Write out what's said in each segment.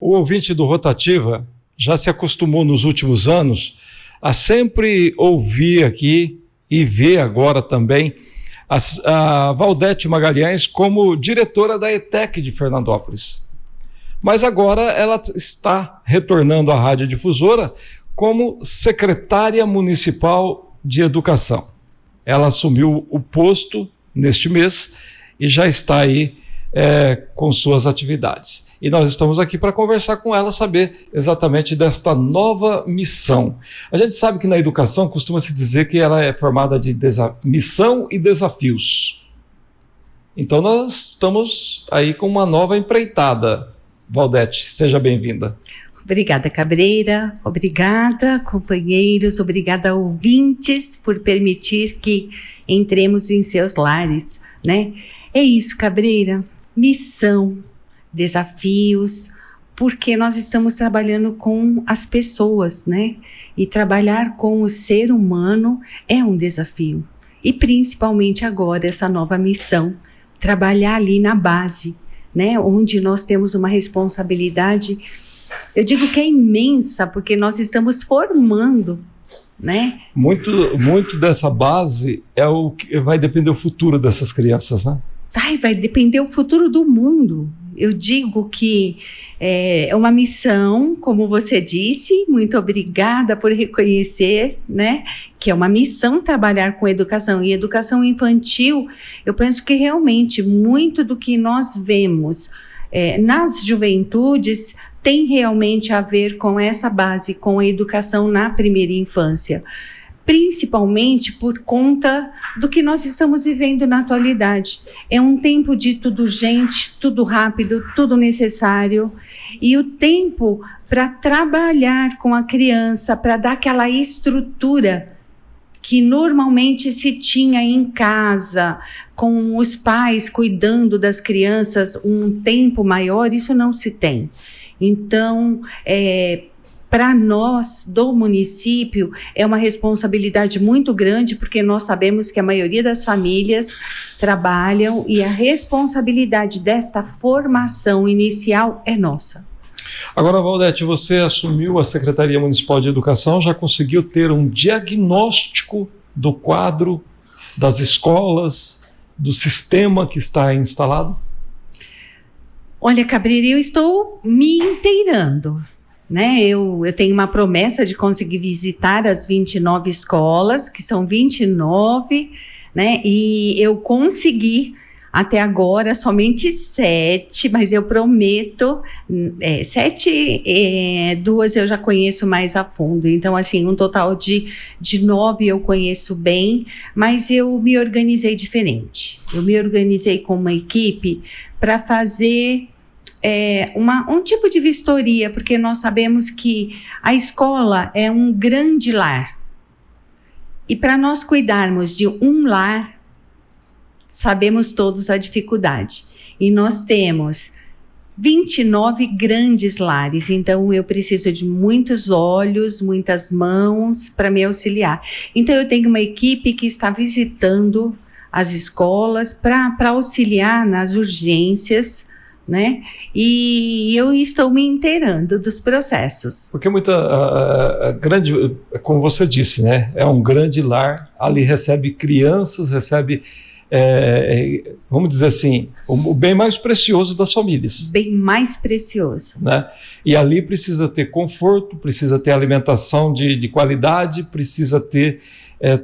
O ouvinte do Rotativa já se acostumou nos últimos anos a sempre ouvir aqui e ver agora também a Valdete Magalhães como diretora da ETEC de Fernandópolis. Mas agora ela está retornando à Rádio Difusora como secretária municipal de educação. Ela assumiu o posto neste mês e já está aí com suas atividades. E nós estamos aqui para conversar com ela, saber exatamente desta nova missão. A gente sabe que na educação costuma-se dizer que ela é formada de missão e desafios. Então nós estamos aí com uma nova empreitada. Valdete, seja bem-vinda. Obrigada, Cabreira. Obrigada, companheiros. Obrigada, ouvintes, por permitir que entremos em seus lares, né? É isso, Cabreira. Missão, desafios, porque nós estamos trabalhando com as pessoas, né? E trabalhar com o ser humano é um desafio. E principalmente agora, essa nova missão, trabalhar ali na base, né? Onde nós temos uma responsabilidade, eu digo que é imensa, porque nós estamos formando, né? Muito dessa base é o que vai depender do futuro dessas crianças, né? Vai depender o futuro do mundo. Eu digo que é uma missão, como você disse, muito obrigada por reconhecer, né? Que é uma missão trabalhar com educação. E educação infantil, eu penso que realmente muito do que nós vemos nas juventudes tem realmente a ver com essa base, com a educação na primeira infância. Principalmente por conta do que nós estamos vivendo na atualidade. É um tempo de tudo urgente, tudo rápido, tudo necessário. E o tempo para trabalhar com a criança, para dar aquela estrutura que normalmente se tinha em casa, com os pais cuidando das crianças um tempo maior, isso não se tem. Então, para nós do município é uma responsabilidade muito grande, porque nós sabemos que a maioria das famílias trabalham e a responsabilidade desta formação inicial é nossa. Agora, Valdete, você assumiu a Secretaria Municipal de Educação, já conseguiu ter um diagnóstico do quadro das escolas, do sistema que está instalado? Olha, Cabreira, eu estou me inteirando. Né? Eu tenho uma promessa de conseguir visitar as 29 escolas, que são 29, né? E eu consegui até agora somente 7, mas eu prometo, 7, 2 eu já conheço mais a fundo. Então, assim, um total de 9 eu conheço bem, mas eu me organizei diferente. Eu me organizei com uma equipe para fazer um tipo de vistoria, porque nós sabemos que a escola é um grande lar. E para nós cuidarmos de um lar, sabemos todos a dificuldade. E nós temos 29 grandes lares, então eu preciso de muitos olhos, muitas mãos para me auxiliar. Então eu tenho uma equipe que está visitando as escolas para auxiliar nas urgências, né? E eu estou me inteirando dos processos. Porque grande, como você disse, né? É um grande lar, ali recebe crianças, recebe, vamos dizer assim, o bem mais precioso das famílias. Bem mais precioso. Né? E ali precisa ter conforto, precisa ter alimentação de qualidade, precisa ter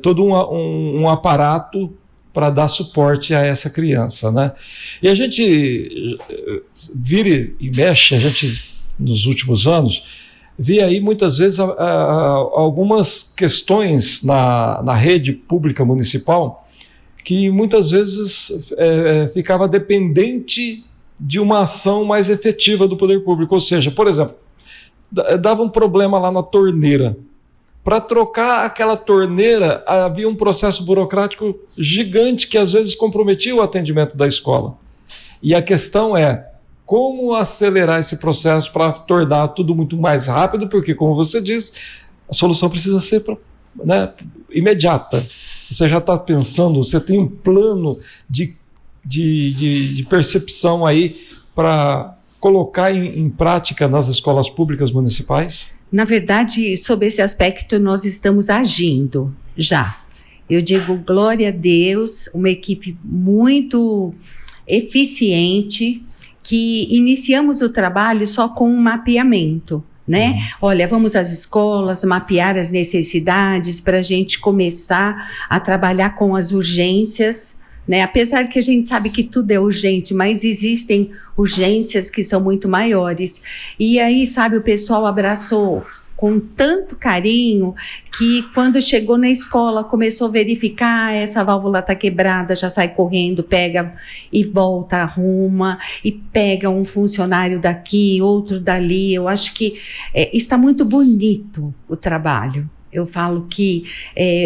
todo um aparato para dar suporte a essa criança, né? E a gente vira e mexe, a gente nos últimos anos, vê aí muitas vezes algumas questões na rede pública municipal que muitas vezes ficava dependente de uma ação mais efetiva do poder público, ou seja, por exemplo, dava um problema lá na torneira. Para trocar aquela torneira, havia um processo burocrático gigante que às vezes comprometia o atendimento da escola. E a questão é como acelerar esse processo para tornar tudo muito mais rápido, porque, como você disse, a solução precisa ser imediata. Você já está pensando, você tem um plano de percepção aí para colocar em prática nas escolas públicas municipais? Na verdade, sob esse aspecto, nós estamos agindo já. Eu digo, glória a Deus, uma equipe muito eficiente, que iniciamos o trabalho só com um mapeamento, né? Olha, vamos às escolas, mapear as necessidades para a gente começar a trabalhar com as urgências, né? Apesar que a gente sabe que tudo é urgente, mas existem urgências que são muito maiores. E aí, sabe, o pessoal abraçou com tanto carinho que quando chegou na escola começou a verificar, essa válvula está quebrada, já sai correndo, pega e volta, arruma e pega um funcionário daqui, outro dali. Eu acho que está muito bonito o trabalho. Eu falo que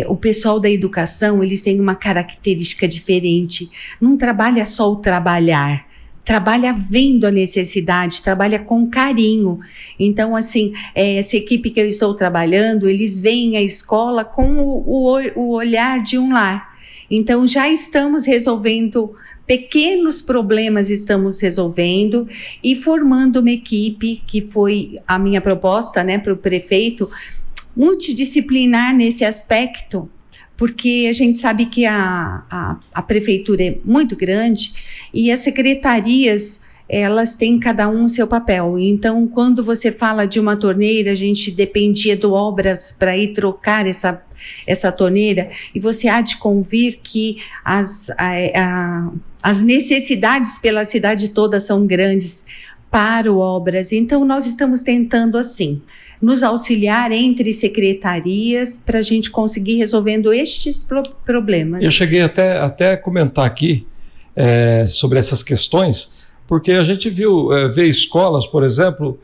o pessoal da educação, eles têm uma característica diferente. Não trabalha só o trabalhar, trabalha vendo a necessidade, trabalha com carinho. Então, assim, essa equipe que eu estou trabalhando, eles veem a escola com o olhar de um lar. Então, já estamos resolvendo pequenos problemas, estamos resolvendo e formando uma equipe, que foi a minha proposta, né, para o prefeito, multidisciplinar nesse aspecto, porque a gente sabe que a prefeitura é muito grande e as secretarias, elas têm cada um o seu papel. Então, quando você fala de uma torneira, a gente dependia do Obras para ir trocar essa torneira, e você há de convir que as necessidades pela cidade toda são grandes para o Obras. Então, nós estamos tentando, assim, nos auxiliar entre secretarias para a gente conseguir resolvendo estes problemas. Eu cheguei até a comentar aqui sobre essas questões, porque a gente vê escolas, por exemplo,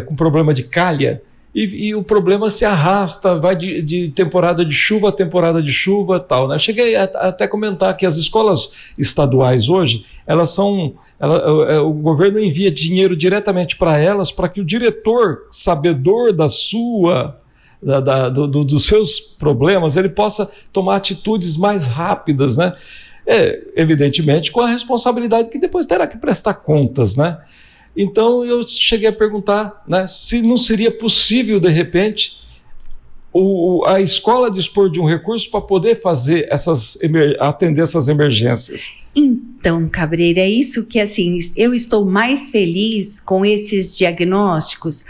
com problema de calha, e o problema se arrasta, vai de temporada de chuva a temporada de chuva, tal, né? Cheguei até comentar que as escolas estaduais hoje, o governo envia dinheiro diretamente para elas, para que o diretor, sabedor dos seus problemas, ele possa tomar atitudes mais rápidas, né? Evidentemente com a responsabilidade que depois terá que prestar contas, né? Então eu cheguei a perguntar, né, se não seria possível, de repente, a escola dispor de um recurso para poder fazer atender essas emergências. Então, Cabreira, é isso que, assim, eu estou mais feliz com esses diagnósticos,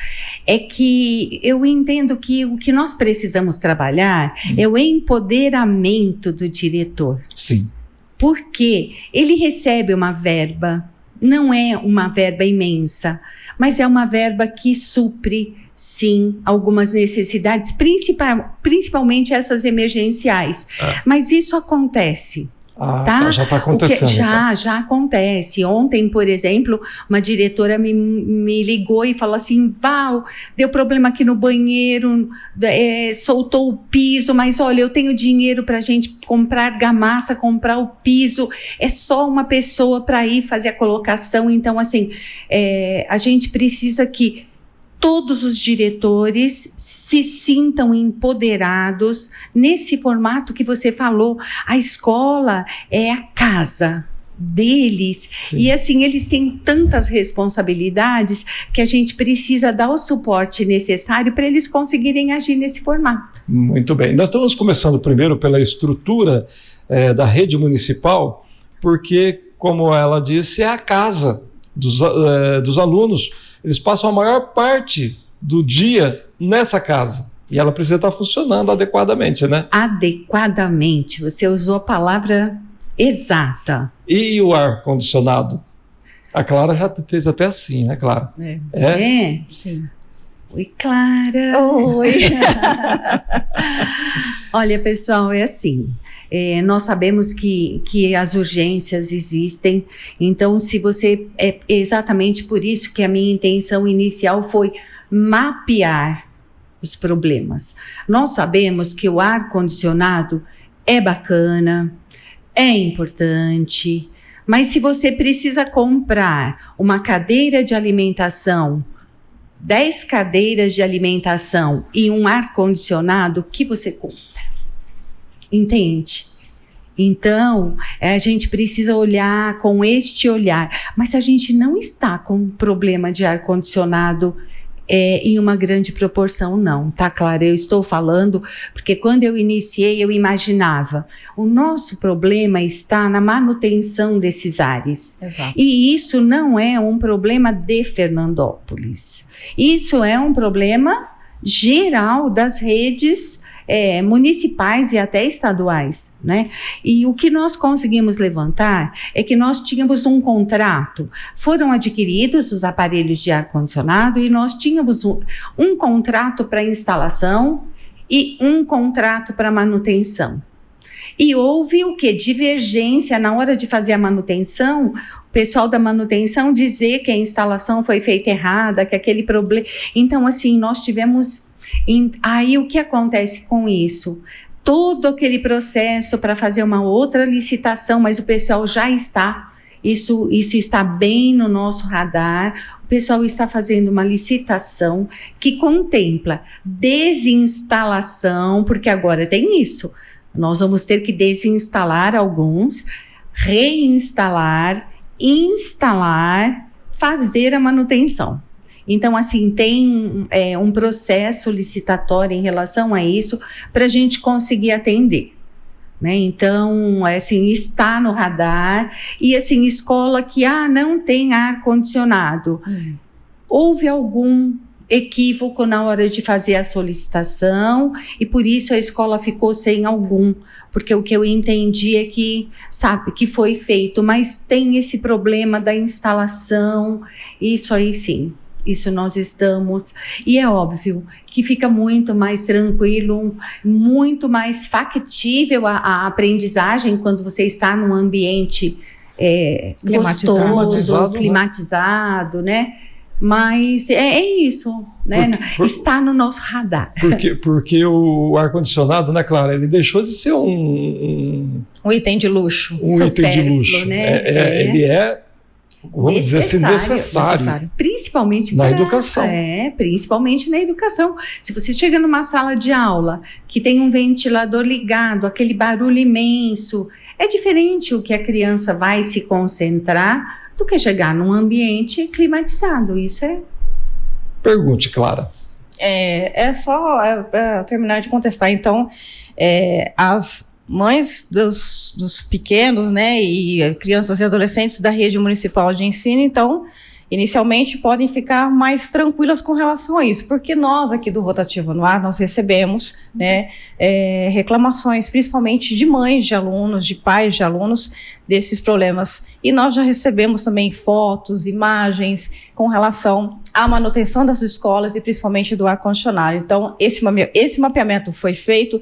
é que eu entendo que o que nós precisamos trabalhar é o empoderamento do diretor. Sim. Porque ele recebe uma verba, não é uma verba imensa, mas é uma verba que supre, sim, algumas necessidades, principalmente essas emergenciais. Mas isso acontece. Tá? Já está acontecendo. Já acontece. Ontem, por exemplo, uma diretora me ligou e falou assim: Val, deu problema aqui no banheiro, soltou o piso, mas olha, eu tenho dinheiro para a gente comprar argamassa, comprar o piso, é só uma pessoa para ir fazer a colocação. Então, assim, a gente precisa que todos os diretores se sintam empoderados nesse formato que você falou. A escola é a casa deles. Sim. E assim, eles têm tantas responsabilidades que a gente precisa dar o suporte necessário para eles conseguirem agir nesse formato. Muito bem. Nós estamos começando primeiro pela estrutura da rede municipal, porque, como ela disse, é a casa dos alunos. Eles passam a maior parte do dia nessa casa. E ela precisa estar funcionando adequadamente, né? Adequadamente. Você usou a palavra exata. E o ar-condicionado? A Clara já fez até assim, né, Clara? Sim. Oi, Clara. Oi. Olha, pessoal, é assim. Nós sabemos que as urgências existem, então se você, exatamente por isso que a minha intenção inicial foi mapear os problemas. Nós sabemos que o ar-condicionado é bacana, é importante, mas se você precisa comprar uma cadeira de alimentação, 10 cadeiras de alimentação e um ar-condicionado, o que você compra? Entende? Então, a gente precisa olhar com este olhar. Mas a gente não está com um problema de ar-condicionado em uma grande proporção, não, tá, Clara? Eu estou falando porque quando eu iniciei, eu imaginava, o nosso problema está na manutenção desses ares. Exato. E isso não é um problema de Fernandópolis. Isso é um problema geral das redes municipais e até estaduais, né? E o que nós conseguimos levantar é que nós tínhamos um contrato, foram adquiridos os aparelhos de ar-condicionado e nós tínhamos um contrato para instalação e um contrato para manutenção. E houve o que? Divergência na hora de fazer a manutenção, o pessoal da manutenção dizer que a instalação foi feita errada, que aquele problema... Então, assim, nós tivemos... Aí, o que acontece com isso? Todo aquele processo para fazer uma outra licitação, mas o pessoal já está... Isso está bem no nosso radar. O pessoal está fazendo uma licitação que contempla desinstalação, porque agora tem isso. Nós vamos ter que desinstalar alguns, reinstalar, instalar, fazer a manutenção. Então, assim, tem um processo licitatório em relação a isso para a gente conseguir atender. Né? Então, assim, está no radar. E, assim, escola que não tem ar-condicionado. Houve algum equívoco na hora de fazer a solicitação e por isso a escola ficou sem algum, porque o que eu entendi é que, sabe, que foi feito, mas tem esse problema da instalação, isso aí sim. Isso nós estamos, e é óbvio que fica muito mais tranquilo, muito mais factível a aprendizagem quando você está num ambiente gostoso, climatizado, né? Mas é isso, né? Está no nosso radar. Porque o ar-condicionado, né, Clara, ele deixou de ser um item de luxo. Item de luxo. Né? Ele é, vamos dizer assim, necessário. Principalmente na educação. Principalmente na educação. Se você chega numa sala de aula que tem um ventilador ligado, aquele barulho imenso, é diferente o que a criança vai se concentrar do que chegar num ambiente climatizado. Isso é... Pergunte, Clara. É só para terminar de contestar. Então, as mães dos pequenos, né, e crianças e adolescentes da rede municipal de ensino, então, inicialmente podem ficar mais tranquilas com relação a isso, porque nós aqui do Rotativo no Ar, nós recebemos, né, reclamações, principalmente de mães de alunos, de pais de alunos, desses problemas, e nós já recebemos também fotos, imagens com relação à manutenção das escolas e principalmente do ar-condicionado. Então, esse mapeamento foi feito,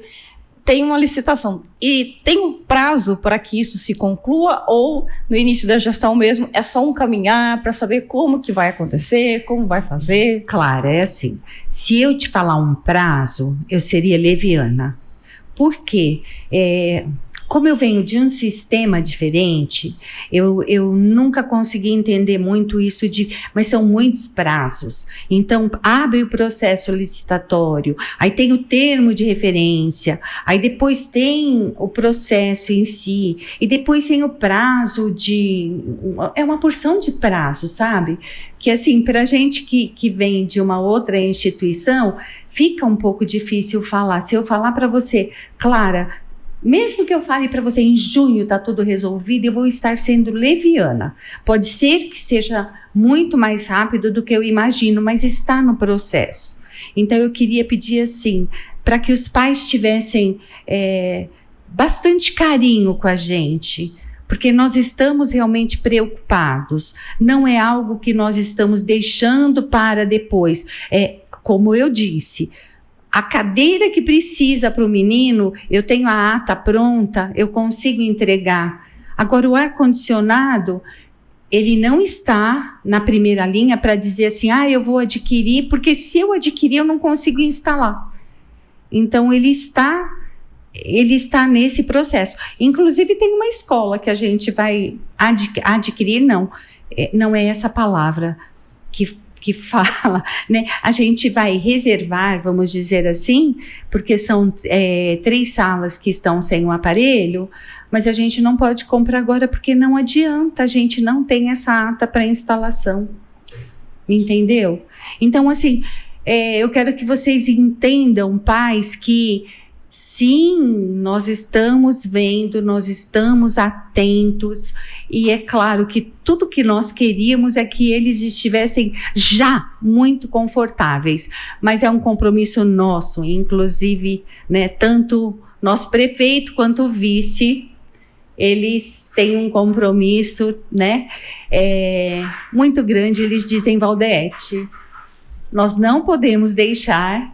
tem uma licitação e tem um prazo para que isso se conclua ou no início da gestão mesmo é só um caminhar para saber como que vai acontecer, como vai fazer? Claro, é assim, se eu te falar um prazo, eu seria leviana. Por quê? Como eu venho de um sistema diferente, eu nunca consegui entender muito isso mas são muitos prazos. Então, abre o processo licitatório, aí tem o termo de referência, aí depois tem o processo em si, e depois tem o prazo é uma porção de prazo, sabe? Que assim, para a gente que vem de uma outra instituição, fica um pouco difícil falar. Se eu falar para você, Clara, mesmo que eu fale para você em junho está tudo resolvido, eu vou estar sendo leviana. Pode ser que seja muito mais rápido do que eu imagino, mas está no processo. Então eu queria pedir assim, para que os pais tivessem bastante carinho com a gente, porque nós estamos realmente preocupados. Não é algo que nós estamos deixando para depois. Como eu disse, a cadeira que precisa para o menino, eu tenho a ata pronta, eu consigo entregar. Agora, o ar-condicionado, ele não está na primeira linha para dizer assim, eu vou adquirir, porque se eu adquirir, eu não consigo instalar. Então, ele está nesse processo. Inclusive, tem uma escola que a gente vai adquirir, não é essa palavra que que fala, né? A gente vai reservar, vamos dizer assim, porque são 3 salas que estão sem o aparelho, mas a gente não pode comprar agora porque não adianta, a gente não tem essa ata para instalação. Entendeu? Então, assim, eu quero que vocês entendam, pais, que sim, nós estamos vendo, nós estamos atentos, e é claro que tudo que nós queríamos é que eles estivessem já muito confortáveis, mas é um compromisso nosso, inclusive, né, tanto nosso prefeito quanto o vice, eles têm um compromisso, né, muito grande. Eles dizem: Valdete, nós não podemos deixar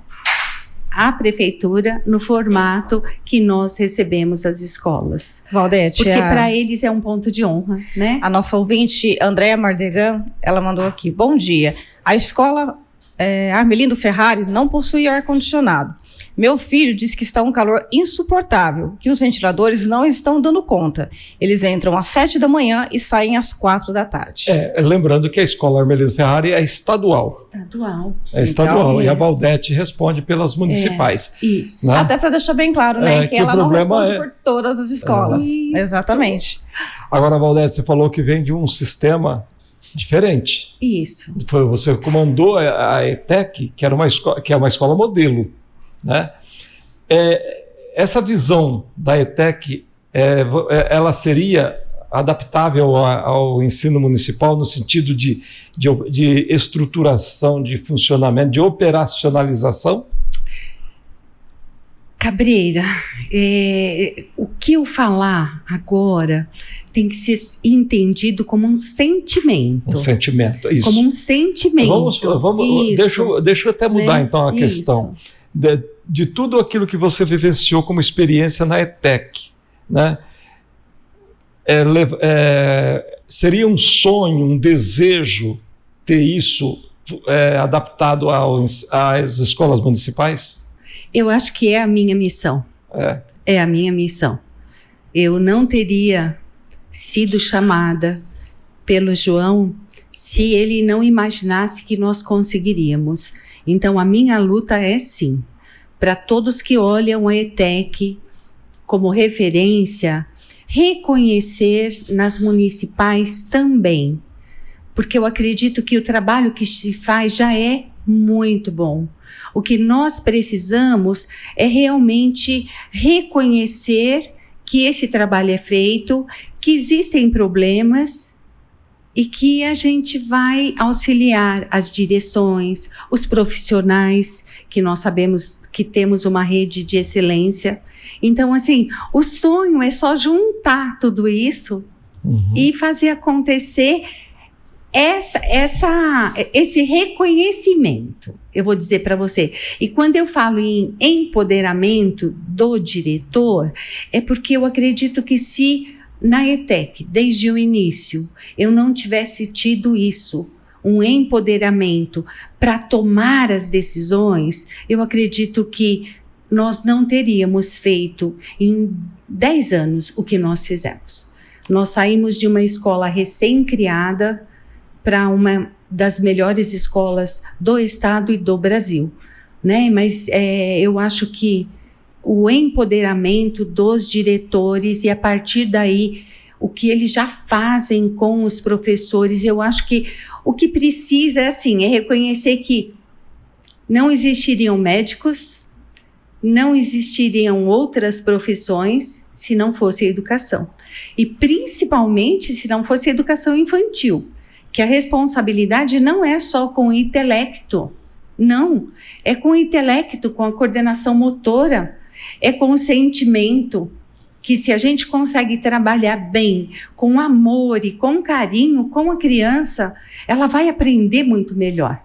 a prefeitura no formato que nós recebemos as escolas. Valdete, porque para eles é um ponto de honra, né? A nossa ouvinte, Andréa Mardegan, ela mandou aqui: bom dia, a escola Armelindo Ferrari não possui ar-condicionado. Meu filho diz que está um calor insuportável, que os ventiladores não estão dando conta. Eles entram às 7 da manhã e saem às 4 da tarde. Lembrando que a escola Armelindo Ferrari é estadual. Estadual. É estadual, e a Valdete responde pelas municipais. Isso. Né? Até para deixar bem claro, né? Que ela não responde por todas as escolas. Exatamente. Agora, Valdete, você falou que vem de um sistema diferente. Isso. Você comandou a ETEC, que é uma escola modelo, né? Essa visão da ETEC, ela seria adaptável ao ensino municipal no sentido de estruturação, de funcionamento, de operacionalização? Cabreira, o que eu falar agora tem que ser entendido como um sentimento. Um sentimento, isso. Como um sentimento. Deixa eu até mudar, então, a questão. De tudo aquilo que você vivenciou como experiência na ETEC, né? Seria um sonho, um desejo ter isso adaptado às escolas municipais? Eu acho que é a minha missão. É a minha missão. Eu não teria sido chamada pelo João se ele não imaginasse que nós conseguiríamos. Então, a minha luta é sim, para todos que olham a ETEC como referência, reconhecer nas municipais também, porque eu acredito que o trabalho que se faz já é muito bom. O que nós precisamos é realmente reconhecer que esse trabalho é feito, que existem problemas e que a gente vai auxiliar as direções, os profissionais, que nós sabemos que temos uma rede de excelência. Então, assim, o sonho é só juntar tudo isso e fazer acontecer esse reconhecimento, eu vou dizer para você. E quando eu falo em empoderamento do diretor, é porque eu acredito que se na ETEC, desde o início, eu não tivesse tido isso, um empoderamento para tomar as decisões, eu acredito que nós não teríamos feito em 10 anos o que nós fizemos. Nós saímos de uma escola recém-criada para uma das melhores escolas do estado e do Brasil, né? Mas eu acho que o empoderamento dos diretores e a partir daí o que eles já fazem com os professores, eu acho que o que precisa é reconhecer que não existiriam médicos, não existiriam outras profissões se não fosse a educação. E principalmente se não fosse a educação infantil, que a responsabilidade não é só com o intelecto, não, é com o intelecto, com a coordenação motora, é com o sentimento, que se a gente consegue trabalhar bem, com amor e com carinho com a criança, ela vai aprender muito melhor.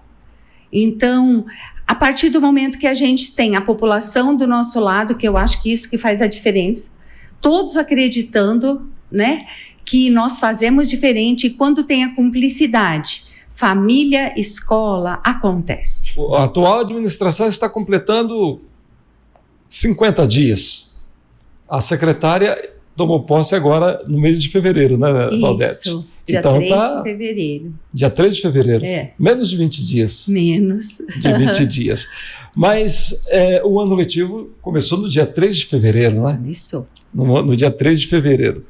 Então, a partir do momento que a gente tem a população do nosso lado, que eu acho que isso que faz a diferença, todos acreditando, né, que nós fazemos diferente, e quando tem a cumplicidade, família, escola, acontece. A atual administração está completando 50 dias. A secretária tomou posse agora no mês de fevereiro, né, Valdete? Isso, dia Então 3 de fevereiro. Dia 3 de fevereiro? É. Menos de 20 dias. Menos. De 20 dias. Mas o ano letivo começou no dia 3 de fevereiro, né? Isso. No dia 3 de fevereiro.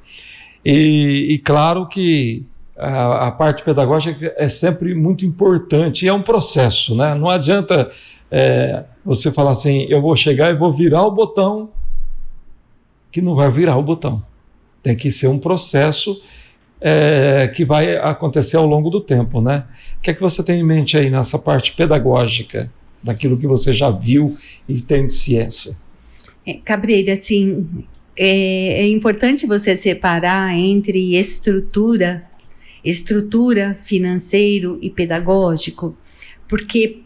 E claro que a parte pedagógica é sempre muito importante, e é um processo, né? Não adianta você falar assim, eu vou chegar e vou virar o botão, que não vai virar o botão. Tem que ser um processo que vai acontecer ao longo do tempo, né? O que é que você tem em mente aí nessa parte pedagógica, daquilo que você já viu e tem de ciência? Cabreira, assim, é importante você separar entre estrutura financeiro e pedagógico, porque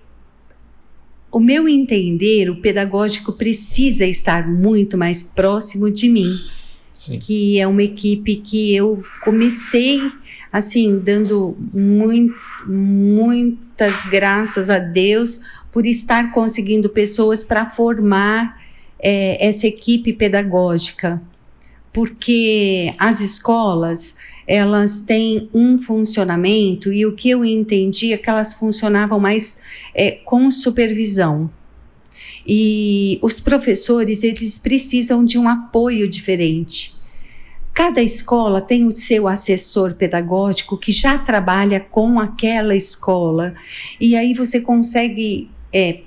o meu entender, o pedagógico precisa estar muito mais próximo de mim. Sim. Que é uma equipe que eu comecei, assim, dando muitas graças a Deus por estar conseguindo pessoas para formar essa equipe pedagógica, porque as escolas, elas têm um funcionamento, e o que eu entendi é que elas funcionavam mais com supervisão. E os professores, eles precisam de um apoio diferente. Cada escola tem o seu assessor pedagógico que já trabalha com aquela escola, e aí você consegue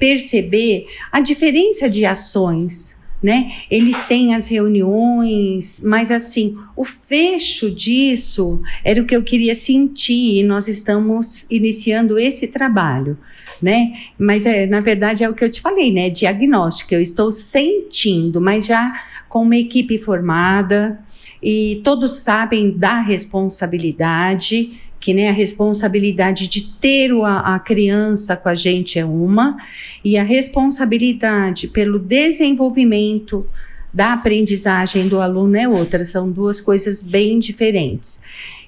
perceber a diferença de ações, né? Eles têm as reuniões, mas assim, o fecho disso era o que eu queria sentir, e nós estamos iniciando esse trabalho, né? Mas na verdade é o que eu te falei, né? Diagnóstico, eu estou sentindo, mas já com uma equipe formada, e todos sabem da responsabilidade, que, né, a responsabilidade de ter a criança com a gente é uma, e a responsabilidade pelo desenvolvimento da aprendizagem do aluno é outra. São duas coisas bem diferentes.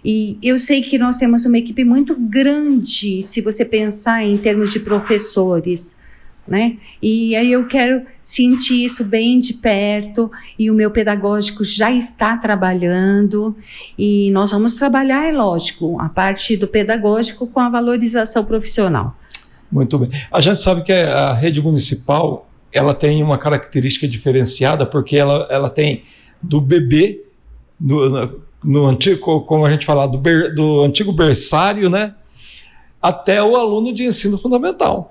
E eu sei que nós temos uma equipe muito grande, se você pensar em termos de professores, né? E aí eu quero sentir isso bem de perto, e o meu pedagógico já está trabalhando, e nós vamos trabalhar, é lógico, a parte do pedagógico com a valorização profissional. Muito bem. A gente sabe que a rede municipal, ela tem uma característica diferenciada, porque ela tem do bebê, no antigo, como a gente fala, do antigo berçário, né, até o aluno de ensino fundamental.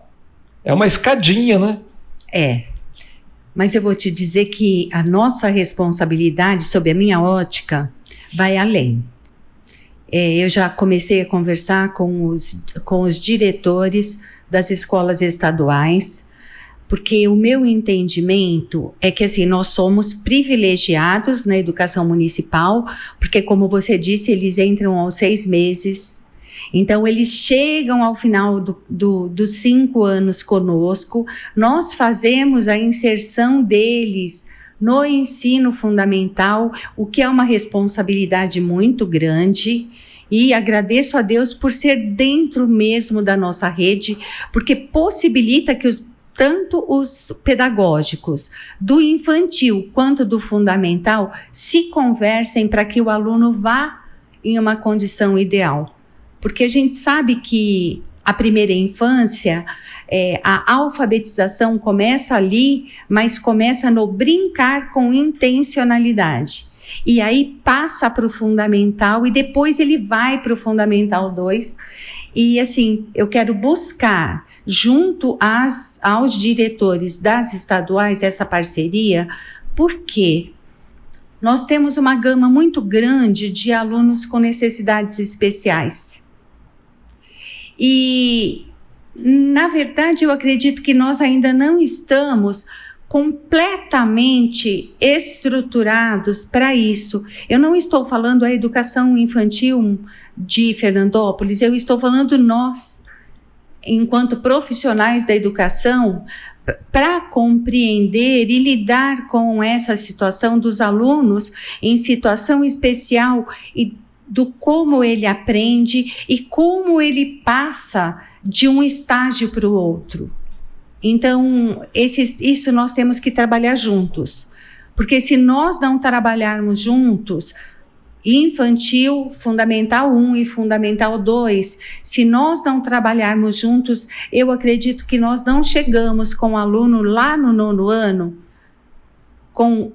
É uma escadinha, né? Mas eu vou te dizer que a nossa responsabilidade, sob a minha ótica, vai além. Eu já comecei a conversar com os diretores das escolas estaduais, porque o meu entendimento é que, assim, nós somos privilegiados na educação municipal, porque, como você disse, eles entram aos 6 meses. Então, eles chegam ao final dos 5 anos conosco, nós fazemos a inserção deles no ensino fundamental, o que é uma responsabilidade muito grande, e agradeço a Deus por ser dentro mesmo da nossa rede, porque possibilita que tanto os pedagógicos do infantil quanto do fundamental se conversem para que o aluno vá em uma condição ideal. Porque a gente sabe que a primeira infância, a alfabetização começa ali, mas começa no brincar com intencionalidade. E aí passa para o fundamental, e depois ele vai para o fundamental 2. E assim, eu quero buscar, junto aos diretores das estaduais, essa parceria, porque nós temos uma gama muito grande de alunos com necessidades especiais. E, na verdade, eu acredito que nós ainda não estamos completamente estruturados para isso. Eu não estou falando a educação infantil de Fernandópolis, eu estou falando nós, enquanto profissionais da educação, para compreender e lidar com essa situação dos alunos em situação especial, e do como ele aprende e como ele passa de um estágio para o outro. Então, isso nós temos que trabalhar juntos, Porque se nós não trabalharmos juntos, infantil, fundamental 1 e fundamental 2, se nós não trabalharmos juntos, eu acredito que nós não chegamos com o aluno lá no 9º ano com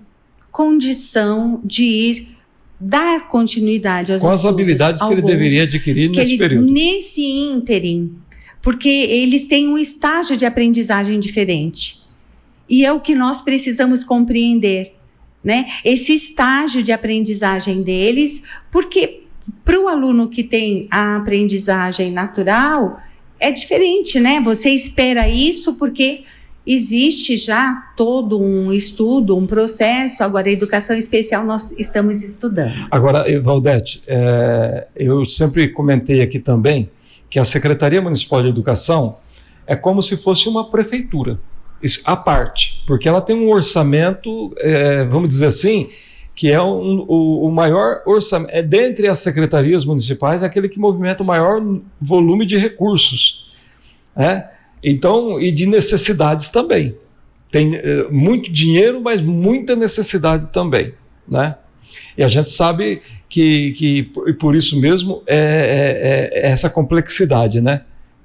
condição de dar continuidade aos estudos. Com as habilidades que ele deveria adquirir nesse período. Nesse ínterim, porque eles têm um estágio de aprendizagem diferente. E é o que nós precisamos compreender, né? Esse estágio de aprendizagem deles, porque para o aluno que tem a aprendizagem natural, é diferente, né? Você espera isso porque existe já todo um estudo, um processo. Agora, a educação especial nós estamos estudando. Agora, Valdete, eu sempre comentei aqui também que a Secretaria Municipal de Educação é como se fosse uma prefeitura, à parte, porque ela tem um orçamento, vamos dizer assim, que é o maior orçamento, dentre as secretarias municipais, é aquele que movimenta o maior volume de recursos, né? Então, e de necessidades também. Tem muito dinheiro, mas muita necessidade também, né? E a gente sabe que por isso mesmo essa complexidade, né?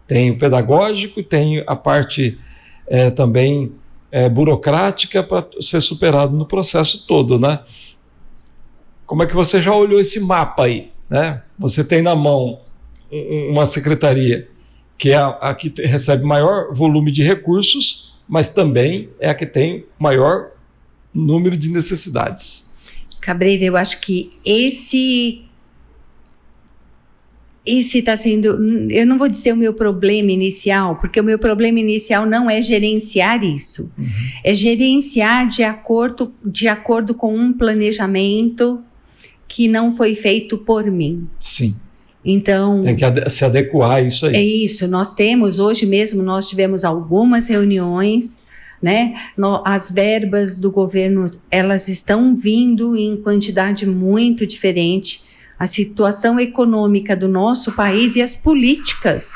Tem o pedagógico, tem a parte também burocrática para ser superado no processo todo, né? Como é que você já olhou esse mapa aí, né? Você tem na mão uma secretaria que é a que recebe maior volume de recursos, mas também é a que tem maior número de necessidades. Cabreira, eu acho que esse está sendo, eu não vou dizer o meu problema inicial, porque o meu problema inicial não é gerenciar isso. Uhum. É gerenciar de acordo com um planejamento que não foi feito por mim. Sim. Então, tem que se adequar a isso aí. É isso, nós temos, hoje mesmo nós tivemos algumas reuniões, né? As verbas do governo, elas estão vindo em quantidade muito diferente. A situação econômica do nosso país e as políticas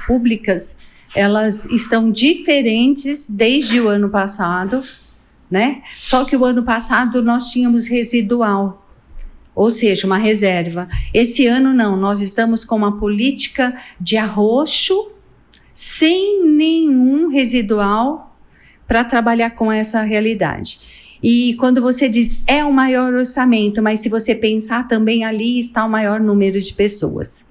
públicas, elas estão diferentes desde o ano passado, né? Só que o ano passado nós tínhamos residual, ou seja, uma reserva. Esse ano não, nós estamos com uma política de arroxo, sem nenhum residual, para trabalhar com essa realidade. E quando você diz, é o maior orçamento, mas se você pensar também ali está o maior número de pessoas.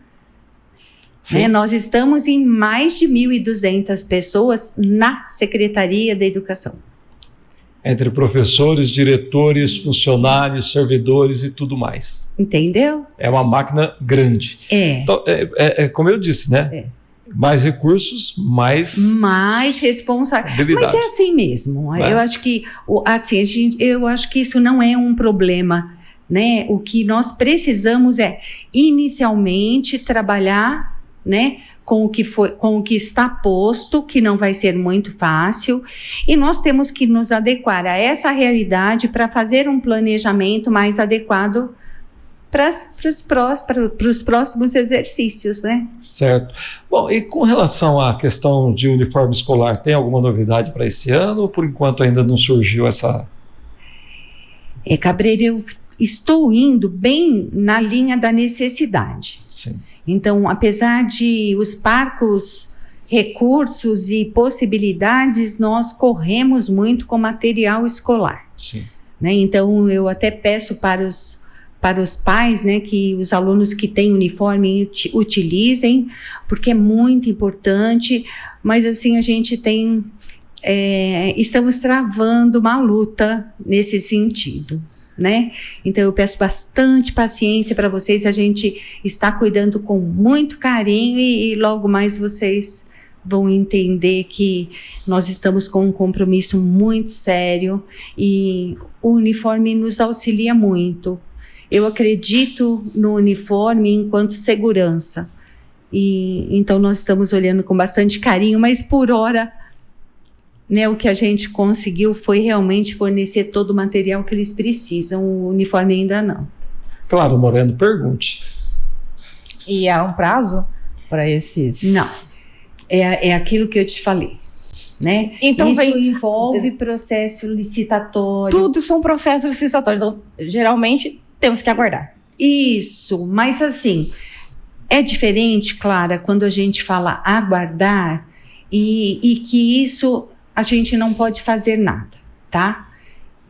Né? Nós estamos em mais de 1.200 pessoas na Secretaria da Educação. Entre professores, diretores, funcionários, servidores e tudo mais. Entendeu? É uma máquina grande. Então, como eu disse, né? Mais recursos, mais responsabilidade. Mas é assim mesmo. Eu acho que eu acho que isso não é um problema, né? O que nós precisamos é inicialmente trabalhar, né, com o que está posto, que não vai ser muito fácil, e nós temos que nos adequar a essa realidade para fazer um planejamento mais adequado para os próximos exercícios, né? Certo. Bom, e com relação à questão de uniforme escolar, tem alguma novidade para esse ano ou por enquanto ainda não surgiu essa... Cabreira, eu estou indo bem na linha da necessidade. Sim. Então, apesar de os parcos recursos e possibilidades, nós corremos muito com material escolar. Sim. Né? Então, eu até peço para os pais, né, que os alunos que têm uniforme utilizem, porque é muito importante, mas assim, a gente tem, estamos travando uma luta nesse sentido. Né? Então eu peço bastante paciência para vocês, a gente está cuidando com muito carinho e logo mais vocês vão entender que nós estamos com um compromisso muito sério e o uniforme nos auxilia muito. Eu acredito no uniforme enquanto segurança e então nós estamos olhando com bastante carinho, mas por hora, né, o que a gente conseguiu foi realmente fornecer todo o material que eles precisam, o uniforme ainda não. Claro, Moreno, pergunte. E há um prazo para esses? Não, é aquilo que eu te falei. né? Então, isso vem... envolve processo licitatório. Tudo são processos licitatórios, então, geralmente, temos que aguardar. Isso, mas assim, é diferente, Clara, quando a gente fala aguardar e que isso a gente não pode fazer nada, tá?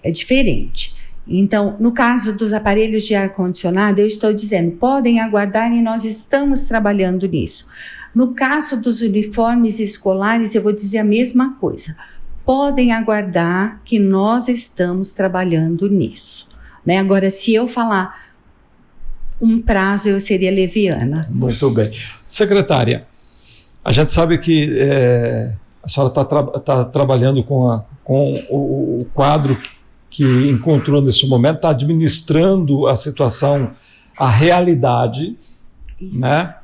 É diferente. Então, no caso dos aparelhos de ar-condicionado, eu estou dizendo, podem aguardar e nós estamos trabalhando nisso. No caso dos uniformes escolares, eu vou dizer a mesma coisa. Podem aguardar que nós estamos trabalhando nisso, né? Agora, se eu falar um prazo, eu seria leviana. Muito bem. Secretária, a gente sabe que a senhora está trabalhando com o quadro que encontrou nesse momento, está administrando a situação, a realidade, Isso. né?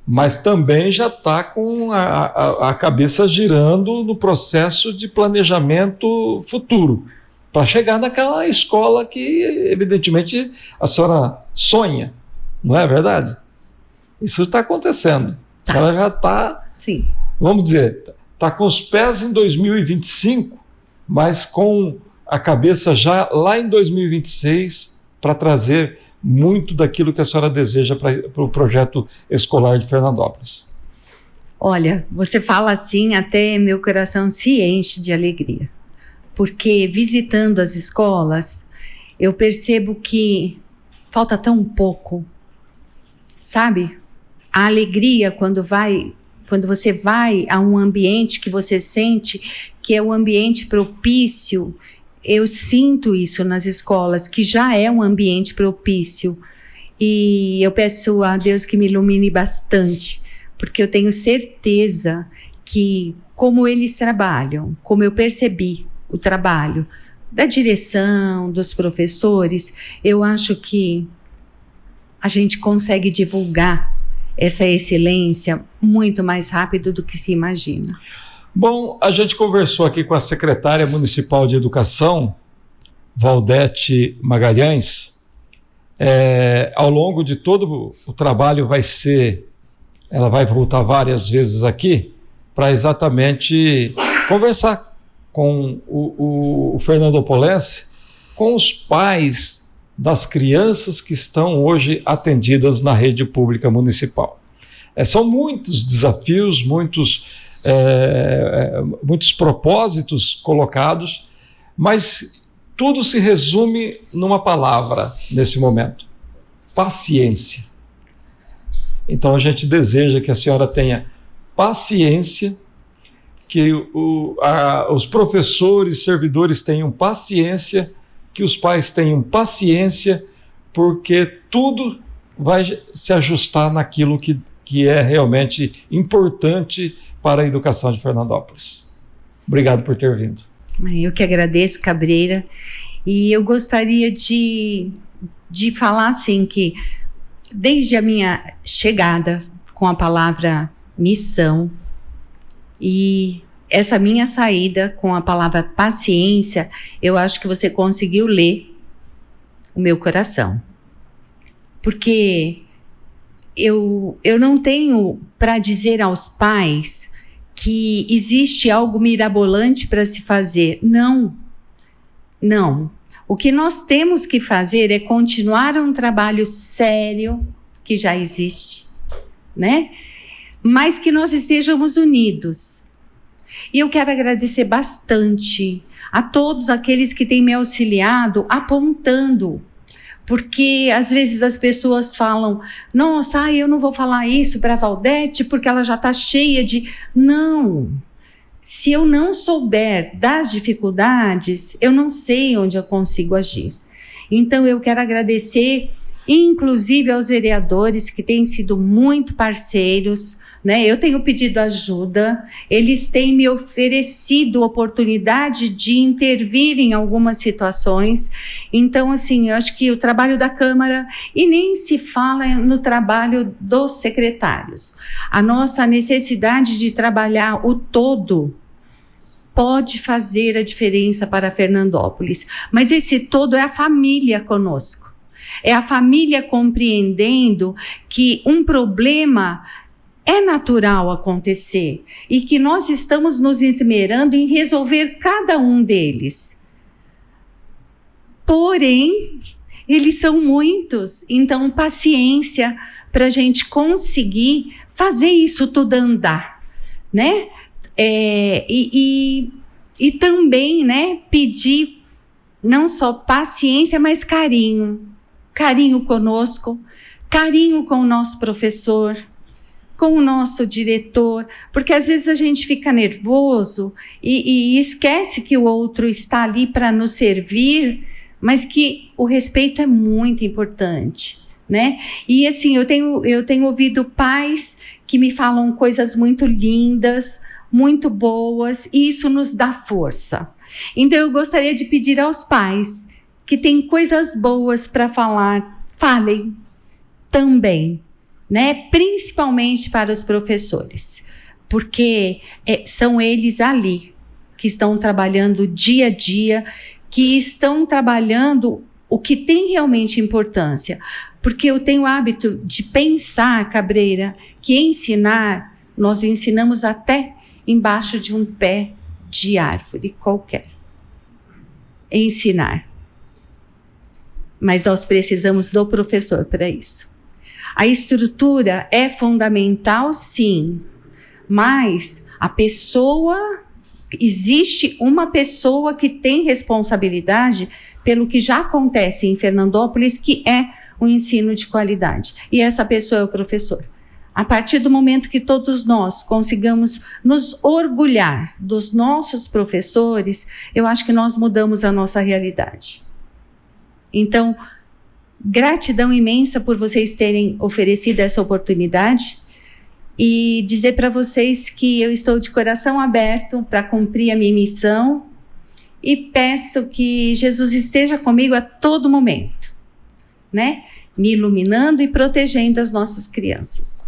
Mas também já está com a cabeça girando no processo de planejamento futuro, para chegar naquela escola que, evidentemente, a senhora sonha, não é verdade? Isso está acontecendo. A senhora já está, vamos dizer, está com os pés em 2025, mas com a cabeça já lá em 2026 para trazer muito daquilo que a senhora deseja para o projeto escolar de Fernandópolis. Olha, você fala assim, até meu coração se enche de alegria. Porque visitando as escolas, eu percebo que falta tão pouco, sabe? A alegria quando você vai a um ambiente que você sente que é um ambiente propício. Eu sinto isso nas escolas, que já é um ambiente propício. E eu peço a Deus que me ilumine bastante, porque eu tenho certeza que, como eles trabalham, como eu percebi o trabalho da direção, dos professores, eu acho que a gente consegue divulgar essa excelência muito mais rápido do que se imagina. Bom, a gente conversou aqui com a secretária municipal de educação, Valdete Magalhães. Ao longo de todo o trabalho ela vai voltar várias vezes aqui para exatamente conversar com o fernandopolense, com os pais das crianças que estão hoje atendidas na rede pública municipal. São muitos desafios, muitos propósitos colocados, mas tudo se resume numa palavra nesse momento: paciência. Então a gente deseja que a senhora tenha paciência, que os professores, servidores tenham paciência, que os pais tenham paciência, porque tudo vai se ajustar naquilo que é realmente importante para a educação de Fernandópolis. Obrigado por ter vindo. Eu que agradeço, Cabreira, e eu gostaria de falar assim que desde a minha chegada com a palavra missão e essa minha saída com a palavra paciência, eu acho que você conseguiu ler o meu coração. Porque eu não tenho para dizer aos pais que existe algo mirabolante para se fazer. Não. O que nós temos que fazer é continuar um trabalho sério que já existe, né? Mas que nós estejamos unidos. E eu quero agradecer bastante a todos aqueles que têm me auxiliado apontando, porque às vezes as pessoas falam: nossa, eu não vou falar isso para a Valdete porque ela já está cheia de... Não, se eu não souber das dificuldades, eu não sei onde eu consigo agir. Então eu quero agradecer, inclusive aos vereadores que têm sido muito parceiros, né? Eu tenho pedido ajuda, eles têm me oferecido oportunidade de intervir em algumas situações. Então, assim, eu acho que o trabalho da Câmara, e nem se fala no trabalho dos secretários, a nossa necessidade de trabalhar o todo pode fazer a diferença para Fernandópolis. Mas esse todo é a família conosco. É a família compreendendo que um problema é natural acontecer e que nós estamos nos esmerando em resolver cada um deles. Porém, eles são muitos, então paciência para a gente conseguir fazer isso tudo andar, né? E também, né, pedir não só paciência, mas carinho. Carinho conosco, carinho com o nosso professor, com o nosso diretor, porque às vezes a gente fica nervoso e esquece que o outro está ali para nos servir, mas que o respeito é muito importante, né? E assim, eu tenho ouvido pais que me falam coisas muito lindas, muito boas, e isso nos dá força. Então eu gostaria de pedir aos pais que têm coisas boas para falar, falem também, né? Principalmente para os professores, porque são eles ali que estão trabalhando dia a dia, que estão trabalhando o que tem realmente importância. Porque eu tenho o hábito de pensar, Cabreira, que ensinar, nós ensinamos até embaixo de um pé de árvore qualquer. Ensinar. Mas nós precisamos do professor para isso. A estrutura é fundamental, sim, mas existe uma pessoa que tem responsabilidade pelo que já acontece em Fernandópolis, que é o ensino de qualidade. E essa pessoa é o professor. A partir do momento que todos nós consigamos nos orgulhar dos nossos professores, eu acho que nós mudamos a nossa realidade. Então, gratidão imensa por vocês terem oferecido essa oportunidade e dizer para vocês que eu estou de coração aberto para cumprir a minha missão e peço que Jesus esteja comigo a todo momento, né? Me iluminando e protegendo as nossas crianças.